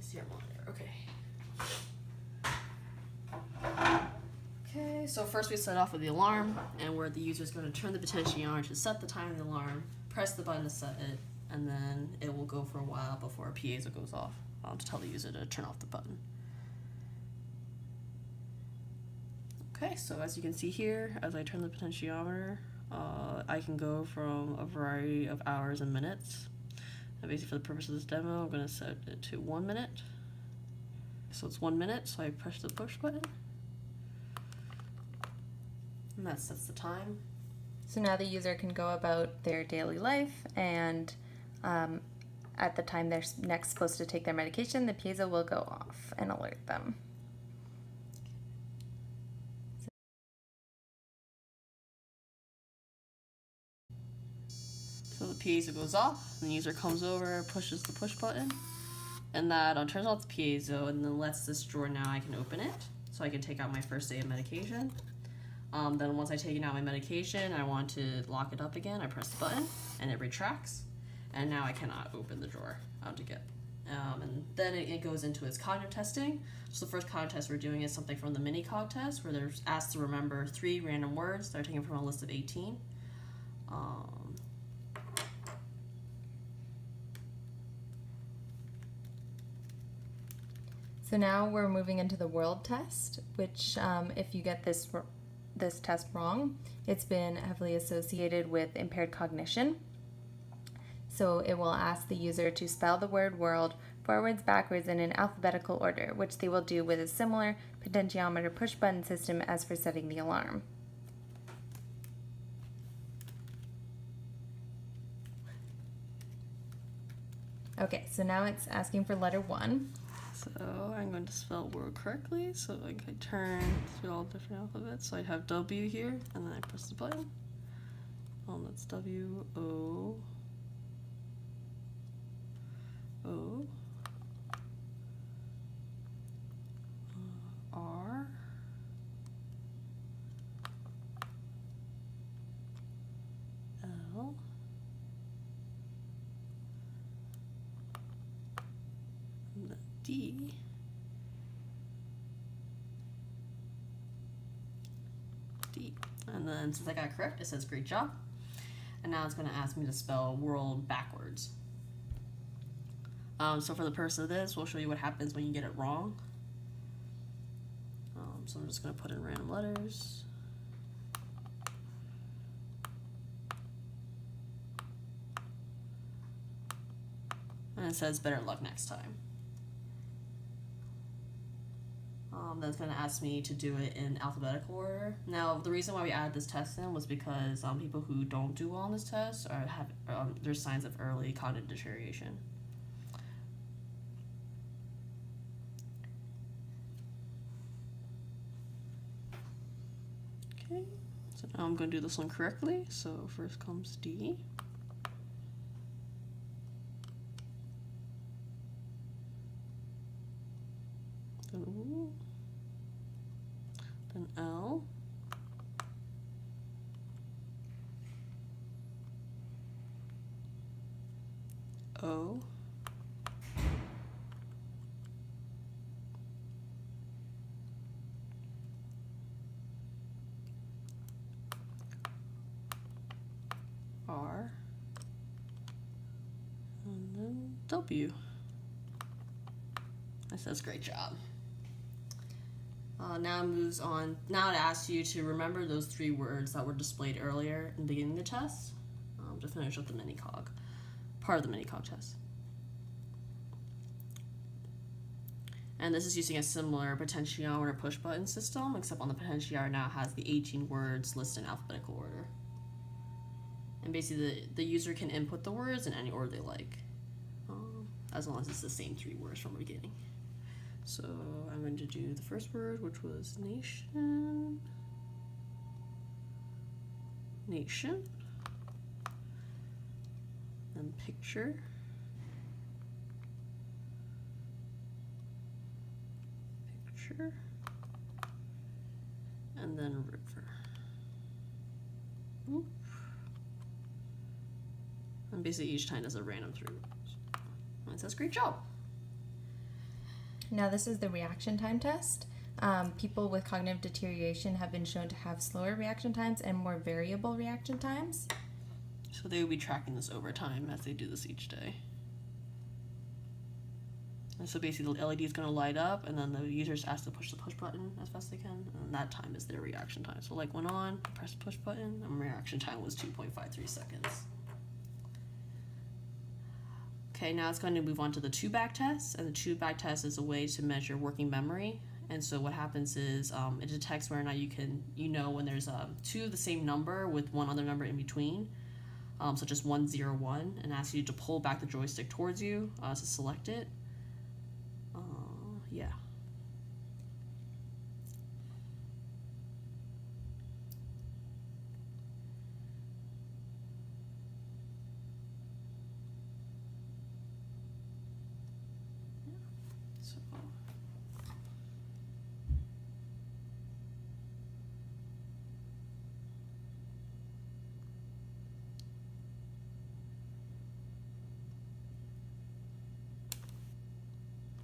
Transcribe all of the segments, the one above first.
see our monitor. Okay, so first we start off with the alarm, and where the user is going to turn the potentiometer to set the time of the alarm, press the button to set it, and then it will go for a while before a piezo goes off to tell the user to turn off the button. Okay, so as you can see here, as I turn the potentiometer, I can go from a variety of hours and minutes. And basically for the purpose of this demo, I'm going to set it to 1 minute. So it's 1 minute, so I push the push button. And that sets the time. So now the user can go about their daily life, and at the time they're next supposed to take their medication, the piezo will go off and alert them. So the piezo goes off, and the user comes over, pushes the push button, and that turns off the piezo, and then lets this drawer, now I can open it, so I can take out my first day of medication. Then once I take out my medication, I want to lock it up again, I press the button, and it retracts, and now I cannot open the drawer to get. And then it goes into its cognitive testing. So the first cognitive test we're doing is something from the mini cog test, where they're asked to remember 3 random words that are taken from a list of 18. So now we're moving into the world test, which if you get this test wrong, it's been heavily associated with impaired cognition. So it will ask the user to spell the word world forwards, backwards in an alphabetical order, which they will do with a similar potentiometer push button system as for setting the alarm. Okay, so now it's asking for letter 1. So I'm going to spell word correctly, so I can turn through all different alphabets. So I have W here, and then I press the button. That's W, O, O, R, L, and then D, D. And then since I got it correct, it says great job. And now it's going to ask me to spell world backwards. So for the purpose of this, we'll show you what happens when you get it wrong. So I'm just going to put in random letters. And it says better luck next time. That's going to ask me to do it in alphabetical order. Now, the reason why we added this test in was because people who don't do well on this test there's signs of early cognitive deterioration. Okay, so now I'm going to do this one correctly. So first comes D. Then O. Then L. O. R. And then W. That says great job. Now it moves on. Now it asks you to remember those 3 words that were displayed earlier in the beginning of the test to finish up the mini cog, part of the mini cog test. And this is using a similar potentiometer push button system, except on the potentiometer now has the 18 words listed in alphabetical order. And basically the user can input the words in any order they like, as long as it's the same 3 words from the beginning. So I'm going to do the first word, which was nation, nation, then picture, picture, and then river. Oop. And basically each time does a random 3 words. And it says great job. Now this is the reaction time test. People with cognitive deterioration have been shown to have slower reaction times and more variable reaction times. So they would be tracking this over time as they do this each day. And so basically the LED is going to light up, and then the users ask to push the push button as fast as they can, and that time is their reaction time. So light went on, press the push button, and reaction time was 2.53 seconds. Okay, now it's going to move on to the two-back test, and the two-back test is a way to measure working memory. And so what happens is it detects whether or not you know when there's two of the same number with one other number in between, such as 101, and asks you to pull back the joystick towards you to select it. Yeah.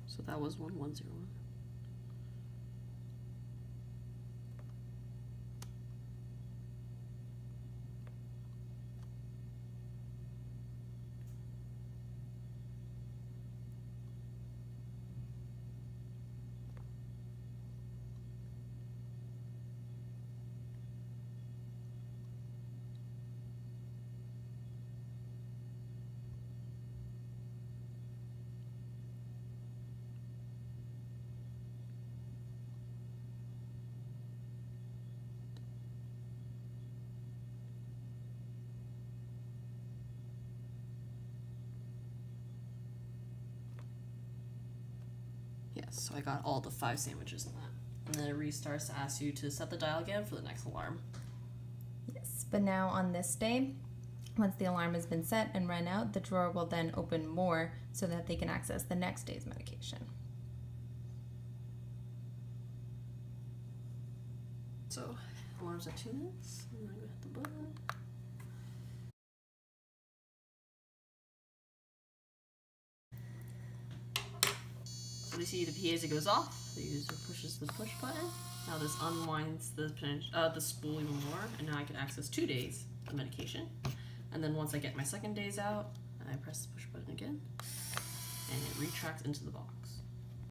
So that was 1101. Yes, so I got all the 5 sandwiches in that. And then it restarts to ask you to set the dial again for the next alarm. Yes, but now on this day, once the alarm has been set and run out, the drawer will then open more so that they can access the next day's medication. So, alarm's at 2 minutes. I'm gonna go hit the button. So we see the piezo goes off. The user pushes the push button. Now this unwinds the spool even more, and now I can access 2 days of medication. And then once I get my second days out, I press the push button again, and it retracts into the box.